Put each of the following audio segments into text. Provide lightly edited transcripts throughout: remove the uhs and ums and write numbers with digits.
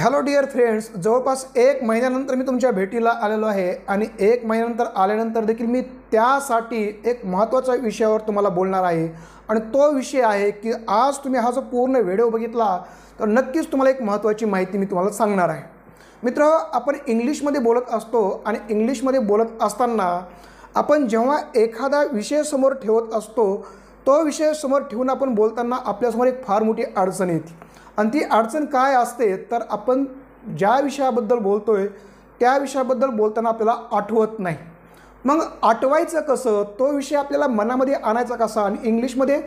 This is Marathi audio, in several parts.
हॅलो डिअर फ्रेंड्स, जवळपास 1 महिन्यानंतर मी तुमच्या भेटीला आलेलो आहे आणि 1 महिन्यानंतर आल्यानंतर देखील मी त्यासाठी एक महत्त्वाच्या विषयावर तुम्हाला बोलणार आहे. आणि तो विषय आहे की आज तुम्ही हा जो पूर्ण व्हिडिओ बघितला तर नक्कीच तुम्हाला एक महत्त्वाची माहिती मी तुम्हाला सांगणार आहे. मित्र, आपण इंग्लिशमध्ये बोलत असतो आणि इंग्लिशमध्ये बोलत असताना आपण जेव्हा एखादा विषय समोर ठेवत असतो तो विषय समोर ठेवून आपण बोलताना आपल्यासमोर एक फार मोठी अडचण येते. आणि ती अडचण काय असते तर आपण ज्या विषयाबद्दल बोलतोय त्या विषयाबद्दल बोलताना आपल्याला आठवत नाही. मग आठवायचं कसं, तो विषय आपल्याला मनामध्ये आणायचा कसा आणि इंग्लिशमध्ये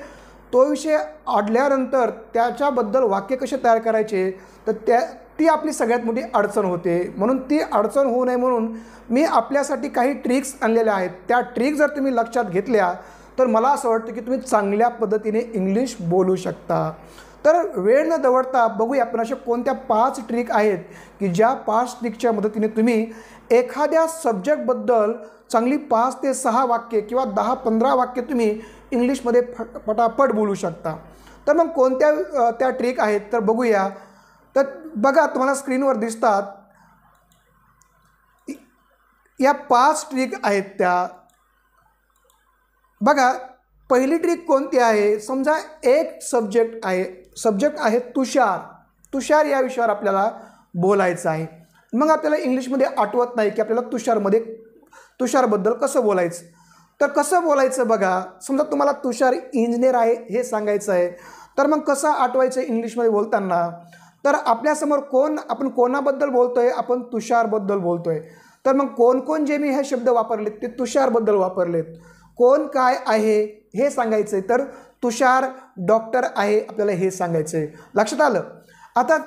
तो विषय आणल्यानंतर त्याच्याबद्दल वाक्य कसे तयार करायचे तर ती आपली सगळ्यात मोठी अडचण होते. म्हणून ती अडचण होऊ नये म्हणून मी आपल्यासाठी काही ट्रिक्स आणलेल्या आहेत. त्या ट्रिक जर तुम्ही लक्षात घेतल्या तर मला असं वाटतं की तुम्ही चांगल्या पद्धतीने इंग्लिश बोलू शकता. तर वेळ न दवडता बघूया आपण अशा कोणत्या 5 ट्रिक आहेत की ज्या 5 ट्रिकच्या मदतीने तुम्ही एखाद्या सब्जेक्टबद्दल चांगली 5 ते 6 वाक्ये किंवा 10-15 वाक्ये तुम्ही इंग्लिशमध्ये पटापट बोलू शकता. तर मग कोणत्या त्या ट्रिक आहेत तर बघूया. तर बघा, तुम्हाला स्क्रीनवर दिसतात या 5 ट्रिक आहेत त्या. बघा, पहिली ट्रिक कोणती आहे, समजा एक सब्जेक्ट आहे तुषार या विषयावर आपल्याला बोलायचं आहे. मग आपल्याला इंग्लिशमध्ये आठवत नाही की आपल्याला तुषारबद्दल कसं बोलायचं. तर कसं बोलायचं बघा, समजा तुम्हाला तुषार इंजिनियर आहे हे सांगायचं आहे तर मग कसं आठवायचं इंग्लिशमध्ये बोलताना. तर आपल्यासमोर आपण कोणाबद्दल बोलतोय, आपण तुषारबद्दल बोलतोय. तर मग कोण जे मी हे शब्द वापरलेत ते तुषारबद्दल वापरलेत. कोण काय आहे हे सांगायचं आहे तर तुषार डॉक्टर आहे आपल्याला हे सांगायचं आहे. लक्षात आलं. आता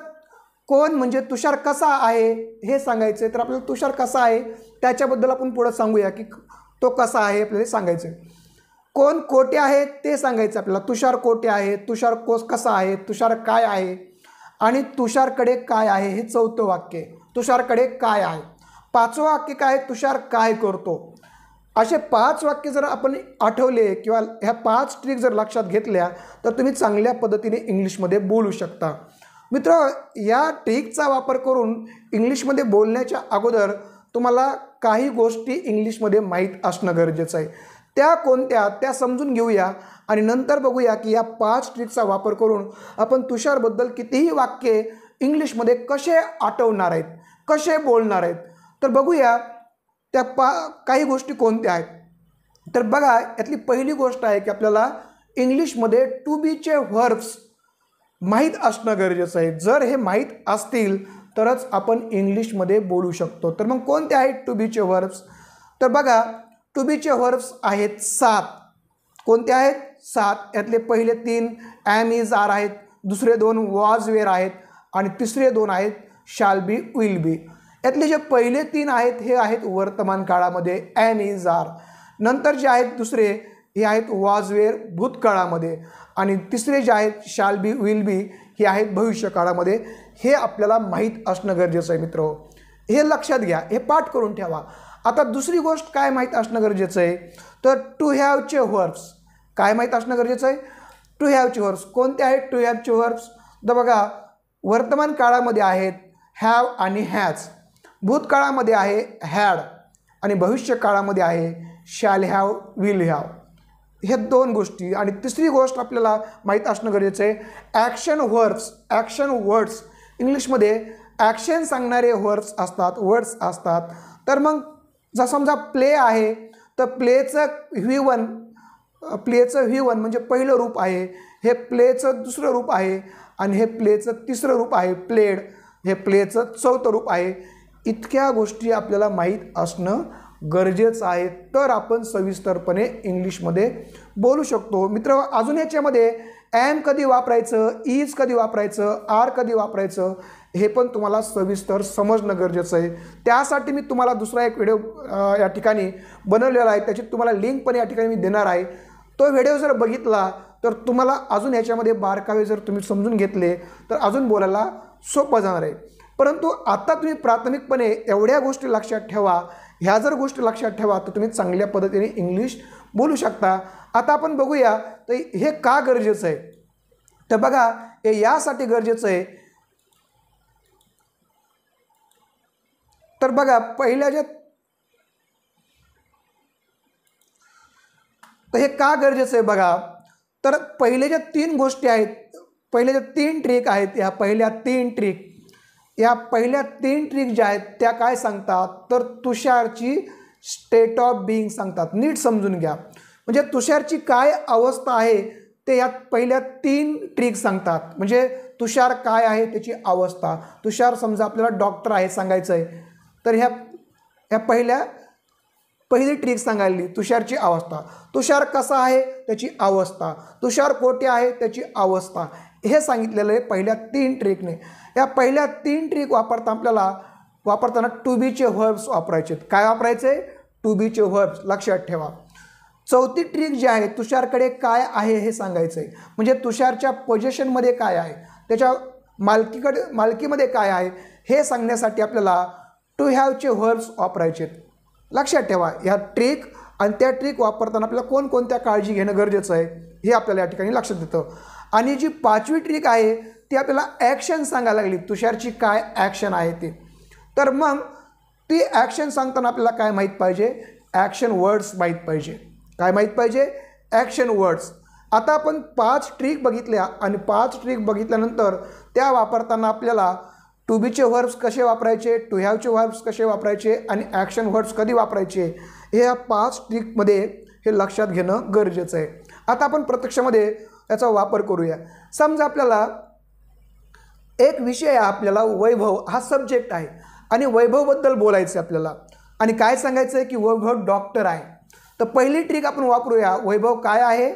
कोण म्हणजे तुषार कसा आहे हे सांगायचं आहे तर आपल्याला तुषार कसा आहे त्याच्याबद्दल आपण पुढं सांगूया की तो कसा आहे आपल्याला सांगायचं आहे. कोण कोठे आहे ते सांगायचं आपल्याला. तुषार कोठे आहे, तुषार कसा आहे, तुषार काय आहे आणि तुषारकडे काय आहे हे 4थं वाक्य. तुषारकडे काय आहे. 5वं वाक्य काय, तुषार काय करतो. असे 5 वाक्य जर आपण आठवले किंवा ह्या 5 ट्रिक जर लक्षात घेतल्या तर तुम्ही चांगल्या पद्धतीने इंग्लिशमध्ये बोलू शकता. मित्र, या ट्रिकचा वापर करून इंग्लिशमध्ये बोलण्याच्या अगोदर तुम्हाला काही गोष्टी इंग्लिशमध्ये माहीत असणं गरजेचं आहे. त्या कोणत्या त्या समजून घेऊया आणि नंतर बघूया की या 5 ट्रिकचा वापर करून आपण तुषारबद्दल कितीही वाक्ये इंग्लिशमध्ये कसे आठवणार आहेत, कसे बोलणार आहेत. तर बघूया त्या काही गोष्टी कोणत्या आहेत. तर बघा, यातली पहिली गोष्ट आहे की आपल्याला इंग्लिशमध्ये टू बीचे व्हर्ब्स माहीत असणं गरजेचं आहे. जर हे माहीत असतील तरच आपण इंग्लिशमध्ये बोलू शकतो. तर मग कोणते आहेत टू बीचे व्हर्ब्स. तर बघा, टू बीचे व्हर्ब्स आहेत 7. कोणते आहेत 7. यातले पहिले 3 ॲम इज आर आहेत, दुसरे 2 वॉज वेअर आहेत आणि तिसरे 2 आहेत शाल बी विल बी. यातले जे पहिले 3 आहेत हे आहेत वर्तमान काळामध्ये ॲम इज आर. नंतर जे आहेत दुसरे हे आहेत वॉज वेअर भूतकाळामध्ये आणि तिसरे जे आहेत शाल बी विल बी हे आहेत भविष्यकाळामध्ये. हे आपल्याला माहीत असणं गरजेचं आहे मित्र. हे लक्षात घ्या, हे पाठ करून ठेवा. आता दुसरी गोष्ट काय माहीत असणं गरजेचं आहे तर टू हॅवचे व्हर्ब्स. काय माहीत असणं गरजेचं आहे, टू हॅवचे व्हर्ब्स. कोणते आहेत टू हॅवचे व्हर्ब्स. तर बघा, वर्तमान काळामध्ये आहेत हॅव आणि हॅज, भूतकाळामध्ये आहे हॅड आणि भविष्य काळामध्ये आहे शॅल हॅव विल हॅव. हे 2 गोष्टी. आणि तिसरी गोष्ट आपल्याला माहीत असणं गरजेचं आहे ॲक्शन व्हर्ब्स. Action words. इंग्लिशमध्ये ॲक्शन सांगणारे वर्ड्स असतात. तर मग जर समजा प्ले आहे तर प्लेचं व्ही1 म्हणजे पहिलं रूप आहे, हे प्लेचं दुसरं रूप आहे आणि हे प्लेचं तिसरं रूप आहे प्लेड, हे प्लेचं 4थं रूप आहे. इतक्या गोष्टी आपल्याला माहीत असणं गरजेचं आहे तर आपण सविस्तरपणे इंग्लिशमध्ये बोलू शकतो. मित्र, अजून याच्यामध्ये ॲम कधी वापरायचं, इज कधी वापरायचं, आर कधी वापरायचं हे पण तुम्हाला सविस्तर समजणं गरजेचं आहे. त्यासाठी मी तुम्हाला दुसरा एक व्हिडिओ या ठिकाणी बनवलेला आहे, त्याची तुम्हाला लिंक पण या ठिकाणी मी देणार आहे. तो व्हिडिओ जर बघितला तर तुम्हाला अजून याच्यामध्ये बारकावे जर तुम्ही समजून घेतले तर अजून बोलायला सोपं जाणार आहे. परंतु आता तुम्ही प्राथमिकपणे एवढ्या गोष्टी लक्षात ठेवा. ह्या जर गोष्टी लक्षात ठेवा तर तुम्ही चांगल्या पद्धतीने इंग्लिश बोलू शकता. आता आपण बघूया तर हे का गरजेचं आहे. तर बघा, हे यासाठी गरजेचं आहे तर बघा पहिल्या ज्या तर हे का गरजेचं आहे बघा, तर पहिले ज्या 3 गोष्टी आहेत, पहिले ज्या 3 ट्रिक आहेत, या पहिल्या 3 ट्रिक ज्या आहेत त्या काय सांगतात, तर तुषारची स्टेट ऑफ बिईंग सांगतात. नीट समजून घ्या. म्हणजे तुषारची काय अवस्था आहे ते या पहिल्या 3 ट्रिक सांगतात. म्हणजे तुषार काय आहे त्याची अवस्था. तुषार समजा आपल्याला डॉक्टर आहे सांगायचं आहे, तर ह्या पहिली ट्रिक सांगायली तुषारची अवस्था. तुषार कसा आहे त्याची अवस्था, तुषार कोठे आहे त्याची अवस्था, हे सांगितलेलं आहे पहिल्या 3 ट्रिकने. या पहिल्या 3 ट्रिक वापरताना टू बीचे व्हर्ब्स वापरायचे. काय वापरायचे? टू बीचे व्हर्ब्स. लक्षात ठेवा. चौथी ट्रिक जी आहे तुषारकडे काय आहे हे सांगायचं आहे. म्हणजे तुषारच्या पोझिशनमध्ये काय आहे, त्याच्या मालकीमध्ये काय आहे हे सांगण्यासाठी आपल्याला टू हॅवचे व्हर्ब्स वापरायचे. लक्षात ठेवा. ह्या ट्रिक आणि त्या ट्रिक वापरताना आपल्याला कोणकोणत्या काळजी घेणं गरजेचं आहे हे आपल्याला या ठिकाणी लक्षात येतं. आणि जी 5वी ट्रिक आहे ती आपल्याला ॲक्शन सांगायला लागली. तुषारची काय ॲक्शन आहे ते. तर मग ती ॲक्शन सांगताना आपल्याला काय माहीत पाहिजे? ॲक्शन वर्ड्स माहीत पाहिजे. काय माहीत पाहिजे? Action words. आता आपण 5 ट्रिक बघितल्या आणि 5 ट्रिक बघितल्यानंतर त्या वापरताना आपल्याला टू बीचे व्हर्ब्स कसे वापरायचे, टू हॅवचे व्हर्ब्स कसे वापरायचे आणि ॲक्शन वर्ड्स कधी वापरायचे हे या 5 ट्रिकमध्ये हे लक्षात घेणं गरजेचं आहे. आता आपण प्रत्यक्षामध्ये याचा वापर करूया. समजा आपल्याला एक विषय आहे, आपल्याला वैभव हा सब्जेक्ट आहे आणि वैभवबद्दल बोलायचं आहे आपल्याला आणि काय सांगायचं आहे की वैभव डॉक्टर आहे. तर पहिली ट्रिक आपण वापरूया. वैभव काय आहे?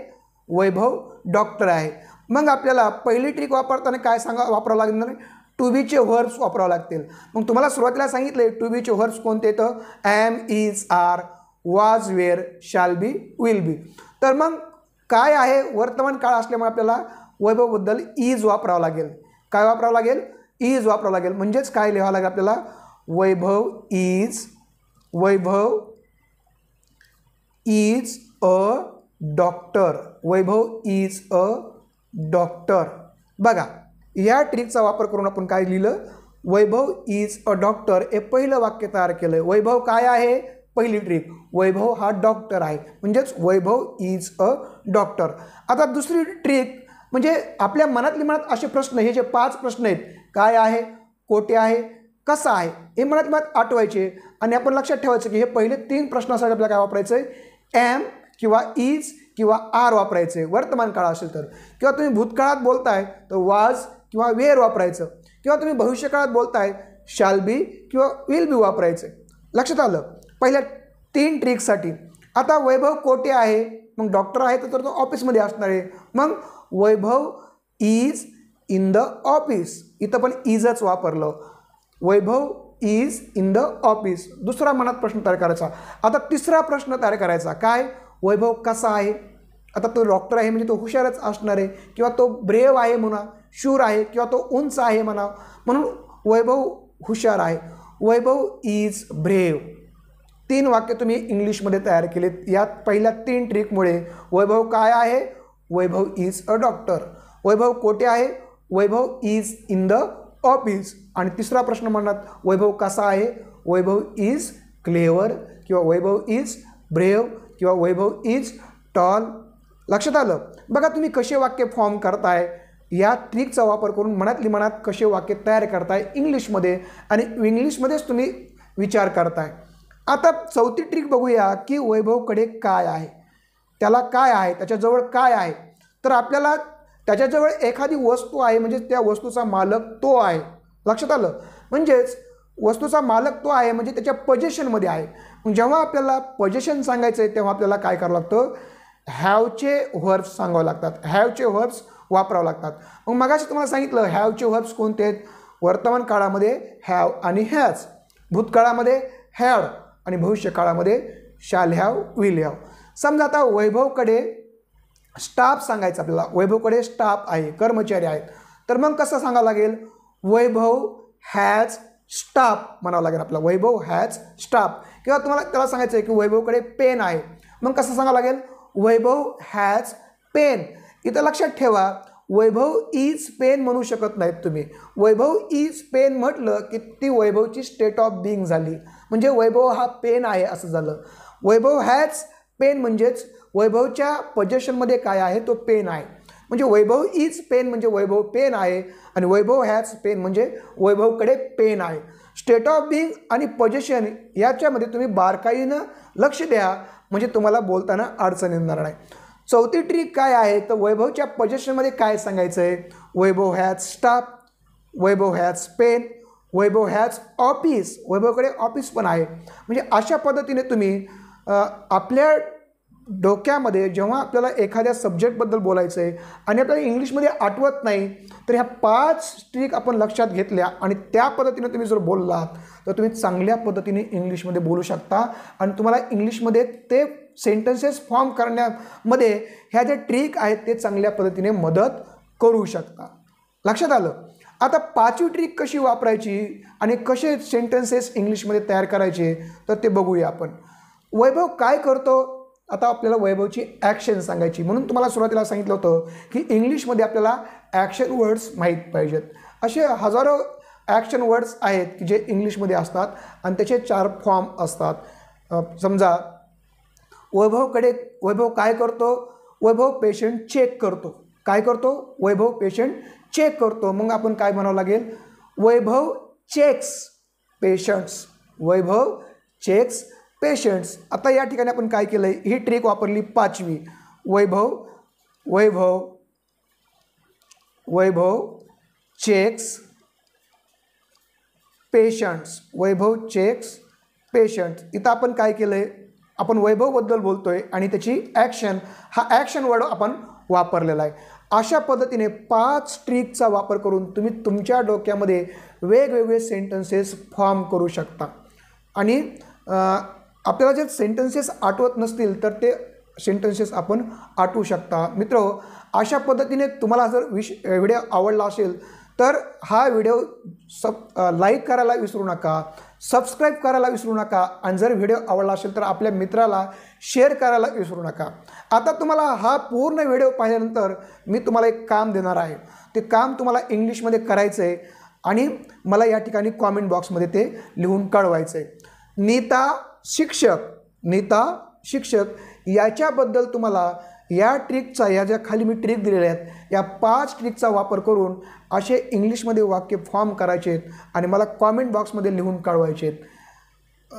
वैभव डॉक्टर आहे. मग आपल्याला पहिली ट्रिक वापरताना काय वापरावं लागणार? टू बीचे व्हर्ब्स वापरावं लागतील. मग तुम्हाला सुरुवातीला सांगितले टू बीचे व्हर्ब्स कोणते? तर am, is, are, was, were, shall be, will be. तर मग काय आहे? वर्तमान काळ असल्यामुळे आपल्याला वैभवबद्दल इज वापरावं लागेल. काय वापरावं लागेल? इज वापरावं लागेल. म्हणजेच काय लिहावं लागेल आपल्याला? Vaibhav is a doctor. Vaibhav is a doctor. बघा या ट्रिकचा वापर करून आपण काय लिहिलं? वैभव इज अ डॉक्टर हे पहिलं वाक्य तयार केलं. वैभव काय आहे? पहिली ट्रिक. वैभव हा डॉक्टर आहे. म्हणजेच वैभव इज अ डॉक्टर. आता दुसरी ट्रिक म्हणजे आपल्या मनात असे प्रश्न, हे जे 5 प्रश्न आहेत, काय आहे, कोठे आहे, कसं आहे, हे मनात आठवायचे आणि आपण लक्षात ठेवायचं की हे पहिले 3 प्रश्नासाठी आपल्याला काय वापरायचं आहे? ॲम किंवा इज किंवा आर वापरायचे वर्तमान काळ असेल तर, किंवा तुम्ही भूतकाळात बोलताय तर वाज किंवा वेअर वापरायचं, किंवा तुम्ही भविष्यकाळात बोलताय शॅल बी किंवा विल बी वापरायचे. लक्षात आलं पहिल्या 3 ट्रिकसाठी. आता वैभव कोठे आहे? मग डॉक्टर आहे तर तो ऑफिसमध्ये असणार आहे. मग वैभव इज इन द ऑफिस. इथं पण इजच वापरलं. वैभव इज इन द ऑफिस. दुसरा मनात प्रश्न तयार करायचा. आता तिसरा प्रश्न तयार करायचा. काय? वैभव कसा आहे? आता तो डॉक्टर आहे म्हणजे तो हुशारच असणार आहे, किंवा तो ब्रेव आहे म्हणा, शूर आहे, किंवा तो उंच आहे म्हणा, म्हणून वैभव हुशार आहे. वैभव इज ब्रेव. 3 वाक्य तुम्ही इंग्लिशमध्ये तयार केलेत. यात पहिल्या 3 ट्रिकमुळे वैभव काय आहे? वैभव इज अ डॉक्टर. वैभव कोठे आहे? वैभव इज इन द ऑफिस. आणि तिसरा प्रश्न म्हणतात वैभव कसा आहे? वैभव इज क्लेवर, किंवा वैभव इज ब्रेव, किंवा वैभव इज टॉल. लक्षात आलं? बघा तुम्ही कसे वाक्य फॉर्म करताय, या ट्रिकचा वापर करून मनात कसे वाक्य तयार करताय इंग्लिशमध्ये, आणि इंग्लिशमध्येच तुम्ही विचार करताय. आता चौथी ट्रिक बघूया की वैभवकडे काय आहे, त्याला काय आहे, त्याच्याजवळ काय आहे. तर आपल्याला त्याच्याजवळ एखादी वस्तू आहे म्हणजे त्या वस्तूचा मालक तो आहे. लक्षात आलं? म्हणजेच वस्तूचा मालक तो आहे म्हणजे त्याच्या पोझिशनमध्ये आहे. मग जेव्हा आपल्याला पोझिशन सांगायचं आहे तेव्हा आपल्याला काय करावं लागतं? हॅवचे व्हर्ब्स सांगावं लागतात. हॅवचे व्हर्ब्स वापरावं लागतात. मग मगाशी तुम्हाला सांगितलं हॅवचे व्हर्ब्स कोणते आहेत? वर्तमान काळामध्ये हॅव आणि हॅज, भूतकाळामध्ये हॅड आणि भविष्य काळामध्ये शॅल हॅव, विल हॅव. समजा आता वैभवकडे स्टाफ सांगायचं आपल्याला. वैभवकडे स्टाफ आहे, कर्मचारी आहेत. तर मग कसं सांगावं लागेल? वैभव हॅज स्टाफ म्हणावं लागेल आपल्याला. वैभव हॅज स्टाफ. किंवा तुम्हाला त्याला सांगायचं आहे की वैभवकडे पेन आहे. मग कसं सांगावं लागेल? वैभव हॅज पेन. इथं लक्षात ठेवा वैभव इज पेन म्हणू शकत नाहीत तुम्ही. वैभव इज पेन म्हटलं की ती वैभवची स्टेट ऑफ बिईंग झाली, म्हणजे वैभव हा पेन आहे असं झालं. वैभव हॅज पेन म्हणजेच वैभवच्या पोझिशनमध्ये काय आहे, तो पेन आहे. म्हणजे वैभव इज पेन म्हणजे वैभव पेन आहे आणि वैभव हॅज पेन म्हणजे वैभवकडे पेन आहे. स्टेट ऑफ बिईंग आणि पोझिशन याच्यामध्ये तुम्ही बारकाईनं लक्ष द्या, म्हणजे तुम्हाला बोलताना अडचण येणार नाही. चौथी ट्रिक काय आहे, तर वैभवच्या पोझिशनमध्ये काय सांगायचं आहे. Vaibhav has staff, Vaibhav has pen, Vaibhav has office, वैभवकडे ऑफिस पण आहे. म्हणजे अशा पद्धतीने तुम्ही आपल्या डोक्यामध्ये जेव्हा आपल्याला एखाद्या सब्जेक्टबद्दल बोलायचं आहे आणि आपल्याला इंग्लिशमध्ये आठवत नाही, तर ह्या 5 ट्रिक आपण लक्षात घेतल्या आणि त्या पद्धतीने तुम्ही जर बोललात तर तुम्ही चांगल्या पद्धतीने इंग्लिशमध्ये बोलू शकता आणि तुम्हाला इंग्लिशमध्ये ते सेंटेन्सेस फॉर्म करण्यामध्ये ह्या ज्या ट्रिक आहेत ते चांगल्या पद्धतीने मदत करू शकता. लक्षात आलं. आता 5वी ट्रिक कशी वापरायची आणि कसे सेंटेन्सेस इंग्लिशमध्ये तयार करायचे तर ते बघूया आपण. वैभव काय करतो, आता आपल्याला वैभवची ॲक्शन सांगायची. म्हणून तुम्हाला सुरुवातीला सांगितलं होतं की इंग्लिशमध्ये आपल्याला ॲक्शन वर्ड्स माहीत पाहिजेत. असे हजारो ॲक्शन वर्ड्स आहेत की जे इंग्लिशमध्ये असतात आणि त्याचे 4 फॉर्म असतात. समजा वैभव काय करतो, वैभव पेशंट चेक करतो. काय करतो, वैभव पेशंट चेक करतो. मग आपण काय म्हणावं लागेल, वैभव चेक्स पेशंट्स, वैभव चेक्स पेशंट्स. आता या ठिकाणी आपण काय केलं आहे, ही ट्रिक वापरली 5वी. वैभव चेक्स पेशंट्स, वैभव चेक्स पेशंट्स. इथं आपण काय केलं आहे, आपण वैभवबद्दल बोलतो आहे आणि त्याची ॲक्शन, हा ॲक्शन वर्ड आपण वापरलेला आहे. अशा पद्धतीने 5 ट्रिकचा वापर करून तुम्ही तुमच्या डोक्यामध्ये वेगवेगळे सेंटेन्सेस फॉर्म करू शकता. आणि आपल्याला जे सेंटेन्सेस आठवत नसतील तर ते सेंटेन्सेस आपण आठवू शकता. मित्र, अशा पद्धतीने तुम्हाला जर व्हिडिओ आवडला असेल तर हा व्हिडिओ लाईक करायला विसरू नका, सबस्क्राईब करायला विसरू नका आणि जर व्हिडिओ आवडला असेल तर आपल्या मित्राला शेअर करायला विसरू नका. आता तुम्हाला हा पूर्ण व्हिडिओ पाहिल्यानंतर मी तुम्हाला एक काम देणार आहे. ते काम तुम्हाला इंग्लिशमध्ये करायचं आहे आणि मला या ठिकाणी कॉमेंट बॉक्समध्ये ते लिहून कळवायचं आहे. नीता शिक्षक याच्याबद्दल तुम्हाला या ट्रिकचा, या ज्या खाली मी ट्रिक दिलेल्या आहेत, या 5 ट्रिकचा वापर करून असे इंग्लिशमध्ये वाक्य फॉर्म करायचे आहेत आणि मला कॉमेंट बॉक्समध्ये लिहून कळवायचे आहेत.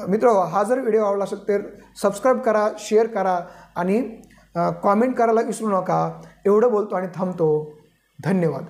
मित्र, हा जर व्हिडिओ आवडला असेल तर सबस्क्राईब करा, शेअर करा आणि कॉमेंट करायला विसरू नका. एवढं बोलतो आणि थांबतो. धन्यवाद.